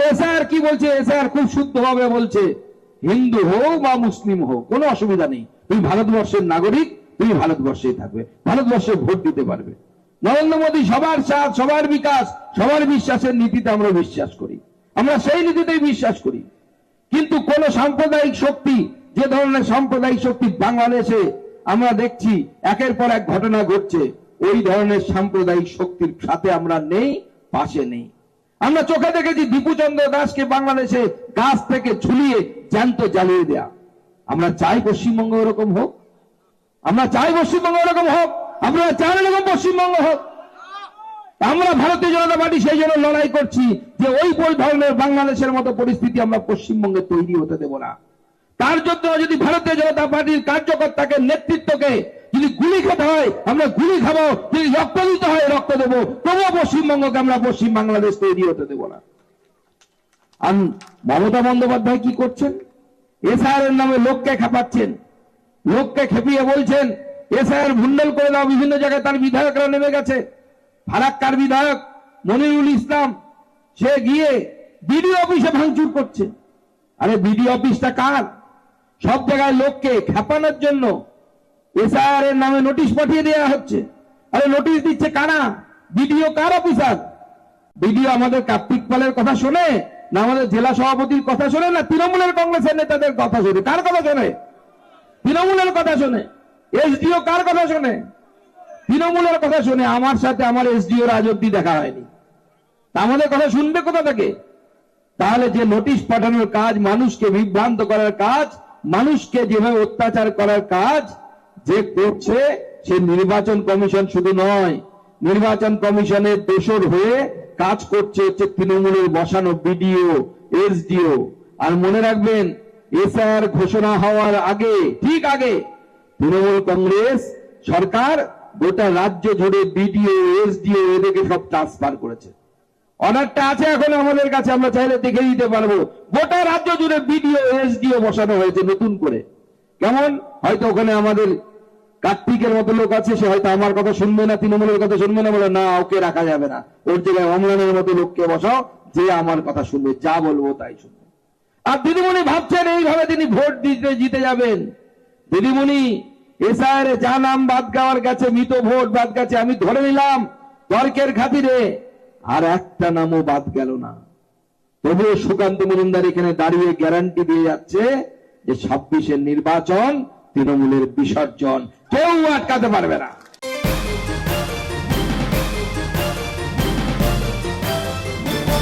আর SR কি বলছে? SR খুব শুদ্ধভাবে বলছে, হিন্দু হোক বা মুসলিম হোক কোনো অসুবিধা নেই, তুমি ভারতবর্ষের নাগরিক, তুমি ভারতবর্ষেই থাকবে, ভারতবর্ষে ভোট দিতে পারবে। নরেন্দ্র মোদী সবার সাথ, সবার বিকাশ, সবার বিশ্বাসের নীতিতে আমরা বিশ্বাস করি, আমরা সেই নীতিতেই বিশ্বাস করি। কিন্তু কোন সাম্প্রদায়িক শক্তি, যে ধরনের সাম্প্রদায়িক শক্তি বাংলাদেশে আমরা দেখছি একের পর এক ঘটনা ঘটছে, ওই ধরনের সাম্প্রদায়িক শক্তির সাথে আমরা নেই, পাশে নেই। আমরা চোখে দেখেছি দীপুচন্দ্র দাসকে বাংলাদেশে গাছ থেকে ঝুলিয়ে জ্যান্ত জ্বালিয়ে দেয়া। আমরা চাই পশ্চিমবঙ্গ ওরকম হোক, আমরা চাই পশ্চিমবঙ্গ ওরকম হোক, আপনারা চান এরকম পশ্চিমবঙ্গ হোক। আমরা ভারতীয় জনতা পার্টি সেই জন্য লড়াই করছি যে ওই ধরনের বাংলাদেশের মতো পরিস্থিতি আমরা পশ্চিমবঙ্গে তৈরি হতে দেব না। তার জন্য যদি ভারতীয় জনতা পার্টির কার্যকর্তাকে, নেতৃত্বকে যদি গুলি খেতে হয় আমরা গুলি খাবো, যদি রক্ত দিতে হয় রক্ত দেবো, তবুও পশ্চিমবঙ্গকে আমরা পশ্চিম বাংলাদেশ তৈরি হতে দেব না। আর মমতা বন্দ্যোপাধ্যায় কি করছেন? এসআইআর এর নামে লোককে খেপাচ্ছেন, লোককে খেপিয়ে বলছেন এসআইআর ভুন্ডল করে দাও। বিভিন্ন জায়গায় তার বিধায়করা নেমে গেছে। ফারাক্কার বিধায়ক মনিরুল ইসলাম সে গিয়ে বিডিও অফিসে ভাঙচুর করছে। আরে বিডিও অফিসটা কার? সব জায়গায় লোককে খেপানোর জন্য এসআইআর এর নামে নোটিশ পাঠিয়ে দেওয়া হচ্ছে। আরে নোটিশ দিচ্ছে কারা? বিডিও কার অফিসার? বিডিও আমাদের কার্তিক পালের কথা শোনে না আমাদের জেলা সভাপতির কথা শোনে না তৃণমূলের কংগ্রেসের নেতাদের কথা শোনে? কার কথা শোনে? তৃণমূলের কথা শোনে। এসডিও কার কথা শোনে? তৃণমূলের কথা শোনে। আমার সাথে আমার এসডিও আজ অব্দি দেখা হয়নি, তা আমাদের কথা শুনবে কোথা থেকে? তাহলে যে নোটিশ পাঠানোর কাজ, মানুষকে বিভ্রান্ত করার কাজ, মানুষকে যেভাবে অত্যাচার করার কাজ যে করছে, সে নির্বাচন কমিশন শুধু নয়, নির্বাচন কমিশনের দোসর হয়ে কাজ করছে হচ্ছে তৃণমূলের বসানো বিডিও, এসডিও। আর মনে রাখবেন, এসআইআর ঘোষণা হওয়ার আগে, ঠিক আগে, তৃণমূল কংগ্রেস সরকার গোটা রাজ্য জুড়ে বিডিও, এসডিও এদেরকে সব ট্রান্সফার করেছে। অর্ডারটা আছে এখন আমাদের কাছে, আমরা চাইলে দেখে দিতে পারবো। গোটা রাজ্য জুড়ে বিডিও, এসডিও বসানো হয়েছে নতুন করে। কেমন? হয়তো ওখানে আমাদের কার্তিকের মতো লোক আছে, সে হয়তো আমার কথা শুনবে না, তৃণমূলের কথা শুনবে না, বলে না ওকে রাখা যাবে না, ওর জায়গায় অম্লানের মতো লোককে বসাও যে আমার কথা শুনবে, যা বলবো তাই শুনবে। আর দিদিমণি ভাবছেন এইভাবে তিনি ভোট দিতে জিতে যাবেন। দিদিমণি এসআইআর যা নাম বাদ গাওয়ার গেছে, মৃত ভোট বাদ গেছে, আমি ধরে নিলাম তর্কের খাতিরে, আর একটা নামও বাদ গেল না। তবুও সুকান্ত মজুমদার এখানে দাঁড়িয়ে গ্যারান্টি দিয়ে যাচ্ছে যে 26-এর নির্বাচন তৃণমূলের বিসর্জন, কেউ আটকাতে পারবে না।